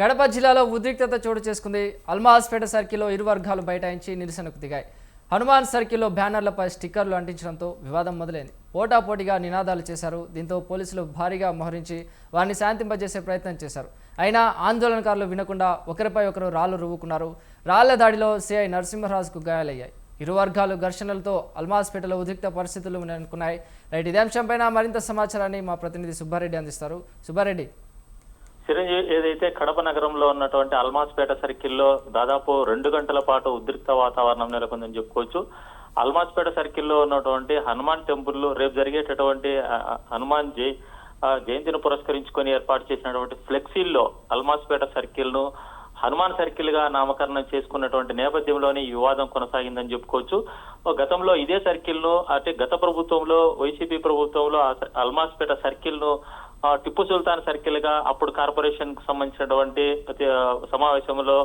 కడప జిల్లాలో ఉద్రిక్తత చోటు చేసుకుంది. అల్మాస్పేట సర్కిల్లో ఇరు వర్గాలు బైఠాయించి నిరసనకు దిగాయి. హనుమాన్ సర్కిల్లో బ్యానర్లపై స్టిక్కర్లు అంటించడంతో వివాదం మొదలైంది. పోటాపోటీగా నినాదాలు చేశారు. దీంతో పోలీసులు భారీగా మోహరించి వారిని శాంతింపజేసే ప్రయత్నం చేశారు. అయినా ఆందోళనకారులు వినకుండా ఒకరిపై ఒకరు రాళ్లు రువ్వుకున్నారు. రాళ్ల దాడిలో సిఐ నరసింహరాజుకు గాయాలయ్యాయి. ఇరు వర్గాలు ఘర్షణలతో అల్మాస్పేటలో ఉద్రిక్త పరిస్థితులు నెలకొన్నాయి. ఇదే అంశంపైన మరింత సమాచారాన్ని మా ప్రతినిధి సుబ్బారెడ్డి అందిస్తారు. సుబ్బారెడ్డి, చిరంజీవి ఏదైతే కడప నగరంలో ఉన్నటువంటి అల్మాస్పేట సర్కిల్లో దాదాపు 2 గంటల పాటు ఉద్రిక్త వాతావరణం నెలకొందని చెప్పుకోవచ్చు. అల్మాస్పేట సర్కిల్లో ఉన్నటువంటి హనుమాన్ టెంపుల్ రేపు జరిగేటటువంటి హనుమాన్ జయంతిని పురస్కరించుకొని ఏర్పాటు చేసినటువంటి ఫ్లెక్సీల్లో అల్మాస్పేట సర్కిల్ ను హనుమాన్ సర్కిల్ గా నామకరణం చేసుకున్నటువంటి నేపథ్యంలోనే ఈ వివాదం కొనసాగిందని చెప్పుకోవచ్చు. గతంలో ఇదే సర్కిల్ ను అంటే గత ప్రభుత్వంలో వైసీపీ ప్రభుత్వంలో అల్మాస్పేట సర్కిల్ ను టిప్పు సుల్తాన్ సర్కిల్ గా అప్పుడు కార్పొరేషన్ కు సంబంధించినటువంటి సమావేశంలో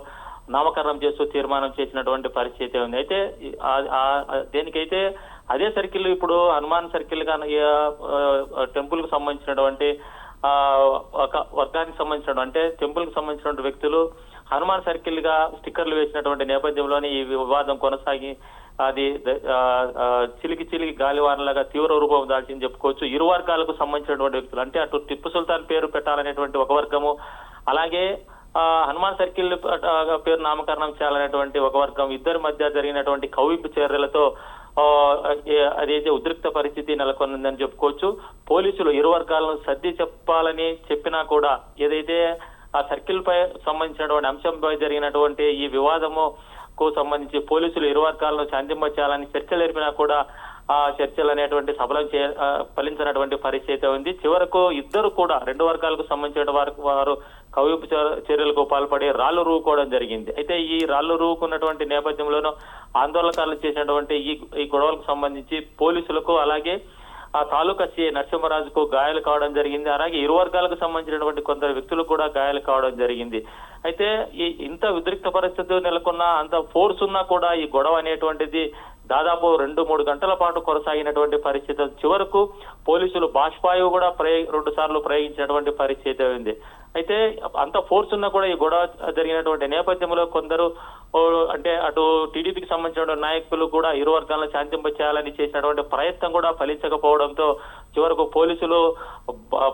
నామకరణం చేస్తూ తీర్మానం చేసినటువంటి పరిస్థితి ఉంది. అయితే దేనికైతే అదే సర్కిల్ ఇప్పుడు హనుమాన్ సర్కిల్ గా టెంపుల్ కు సంబంధించినటువంటి ఒక వర్గానికి సంబంధించిన అంటే టెంపుల్ కు సంబంధించినటువంటి వ్యక్తులు హనుమాన్ సర్కిల్ గా స్టిక్కర్లు వేసినటువంటి నేపథ్యంలోనే ఈ వివాదం కొనసాగి అది చిలికి గాలివానలాగా తీవ్ర రూపం దాల్చింది చెప్పుకోవచ్చు. ఇరు వర్గాలకు సంబంధించినటువంటి వ్యక్తులు అంటే అటు టిప్పు సుల్తాన్ పేరు పెట్టాలనేటువంటి ఒక వర్గము, అలాగే హనుమాన్ సర్కిల్ పేరు నామకరణం చేయాలనేటువంటి ఒక వర్గం, ఇద్దరి మధ్య జరిగినటువంటి కవ్వింపు చర్యలతో అదైతే ఉద్రిక్త పరిస్థితి నెలకొందని చెప్పుకోవచ్చు. పోలీసులు ఇరు వర్గాలను సర్ది చెప్పాలని చెప్పినా కూడా ఏదైతే ఆ సర్కిల్ పై సంబంధించినటువంటి అంశంపై జరిగినటువంటి ఈ వివాదము కు సంబంధించి పోలీసులు ఇరు వర్గాలను శాంతింపచేయాలని చర్చలు జరిపినా కూడా ఆ చర్చలు అనేటువంటి ఫలించినటువంటి పరిస్థితి ఉంది. చివరకు ఇద్దరు కూడా 2 వర్గాలకు సంబంధించిన వారు కవ్వింపు చర్యలకు పాల్పడి రాళ్లు రూవుకోవడం జరిగింది. అయితే ఈ రాళ్లు రూవుకున్నటువంటి నేపథ్యంలోనూ ఆందోళనకారులు చేసినటువంటి ఈ గొడవలకు సంబంధించి పోలీసులకు అలాగే ఆ తాలూకా సిఐ నరసింహరాజుకు గాయాలు కావడం జరిగింది. అలాగే ఇరు వర్గాలకు సంబంధించినటువంటి కొందరు వ్యక్తులు కూడా గాయాలు కావడం జరిగింది. అయితే ఇంత ఉద్రిక్త పరిస్థితి నెలకొన్న అంత ఫోర్స్ ఉన్నా కూడా ఈ గొడవ అనేటువంటిది దాదాపు 2-3 గంటల పాటు కొనసాగినటువంటి పరిస్థితి. చివరకు పోలీసులు బాష్పాయువు కూడా 2 సార్లు ప్రయోగించినటువంటి పరిస్థితి ఉంది. అయితే అంత ఫోర్స్ ఉన్నా కూడా ఈ గొడవ జరిగినటువంటి నేపథ్యంలో కొందరు అంటే అటు టీడీపీకి సంబంధించిన నాయకులు కూడా ఇరు వర్గాలను శాంతింపచేయాలని చేసినటువంటి ప్రయత్నం కూడా ఫలించకపోవడంతో చివరకు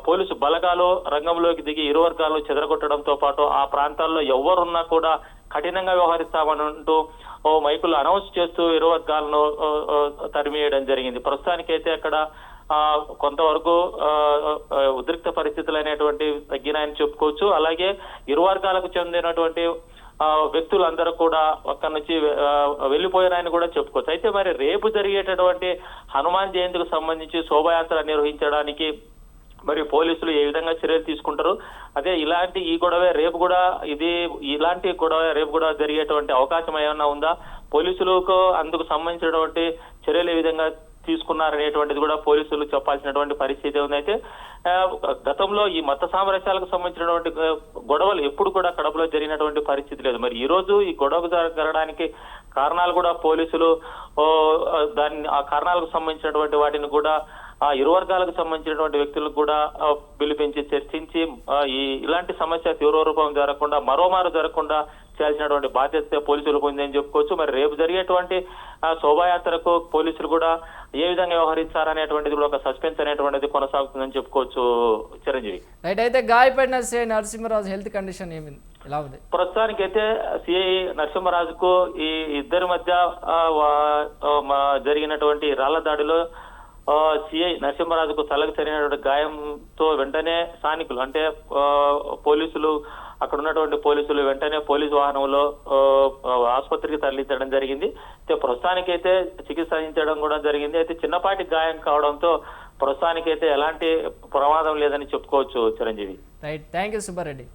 పోలీసు బలగాలు రంగంలోకి దిగి ఇరు వర్గాలను చెదరగొట్టడంతో పాటు ఆ ప్రాంతాల్లో ఎవరున్నా కూడా కఠినంగా వ్యవహరిస్తామంటూ మైకులు అనౌన్స్ చేస్తూ ఇరు వర్గాలను తరిమివేయడం జరిగింది. ప్రస్తుతానికైతే అక్కడ కొంతవరకు ఉద్రిక్త పరిస్థితులు అనేటువంటి తగ్గినాయని చెప్పుకోవచ్చు. అలాగే ఇరు వర్గాలకు చెందినటువంటి వ్యక్తులందరూ కూడా అక్కడి నుంచి వెళ్లిపోయారని కూడా చెప్పుకోవచ్చు. అయితే మరి రేపు జరిగేటటువంటి హనుమాన్ జయంతికి సంబంధించి శోభాయాత్ర నిర్వహించడానికి మరి పోలీసులు ఏ విధంగా చర్యలు తీసుకుంటారు, అదే ఈ గొడవ రేపు కూడా ఇలాంటి గొడవ రేపు కూడా జరిగేటువంటి అవకాశం ఏమన్నా ఉందా, పోలీసులకు అందుకు సంబంధించినటువంటి చర్యలు ఏ విధంగా తీసుకున్నారనేటువంటిది కూడా పోలీసులు చెప్పాల్సినటువంటి పరిస్థితి ఉంది. అయితే గతంలో ఈ మత సామరస్యాలకు సంబంధించినటువంటి గొడవలు ఎప్పుడు కూడా కడపలో జరిగినటువంటి పరిస్థితి లేదు. మరి ఈ రోజు ఈ గొడవ జరగడానికి కారణాలు కూడా పోలీసులు ఆ కారణాలకు సంబంధించినటువంటి వాటిని కూడా ఆ ఇరు వర్గాలకు సంబంధించినటువంటి వ్యక్తులకు కూడా పిలిపించి చర్చించి ఇలాంటి సమస్య తీవ్ర రూపం జరగకుండా మరోమారు జరగకుండా చేయాల్సినటువంటి బాధ్యత పోలీసులకు ఉందని చెప్పుకోవచ్చు. మరి రేపు జరిగేటువంటి శోభాయాత్రకు పోలీసులు కూడా ఏ విధంగా వ్యవహరిస్తారనేటువంటిది కూడా ఒక సస్పెన్స్ అనేటువంటిది కొనసాగుతుందని చెప్పుకోవచ్చు. చిరంజీవి, అయితే గాయపడిన సిఐ నరసింహరాజు హెల్త్ కండిషన్ ఎలా ఉంది? ప్రస్తుతానికైతే సిఐ నరసింహరాజుకు ఈ ఇద్దరి మధ్య జరిగినటువంటి రాళ్ల దాడిలో సిఐ నరసింహరాజుకు తలకు జరిగినటువంటి గాయంతో వెంటనే స్థానికులు అంటే పోలీసులు అక్కడ ఉన్నటువంటి పోలీసులు వెంటనే పోలీసు వాహనంలో ఆసుపత్రికి తరలించడం జరిగింది. అయితే ప్రస్తుతానికైతే చికిత్స అందించడం కూడా జరిగింది. అయితే చిన్నపాటి గాయం కావడంతో ప్రస్తుతానికైతే ఎలాంటి ప్రమాదం లేదని చెప్పుకోవచ్చు. Chiranjeevi, right, thank you Subbareddy.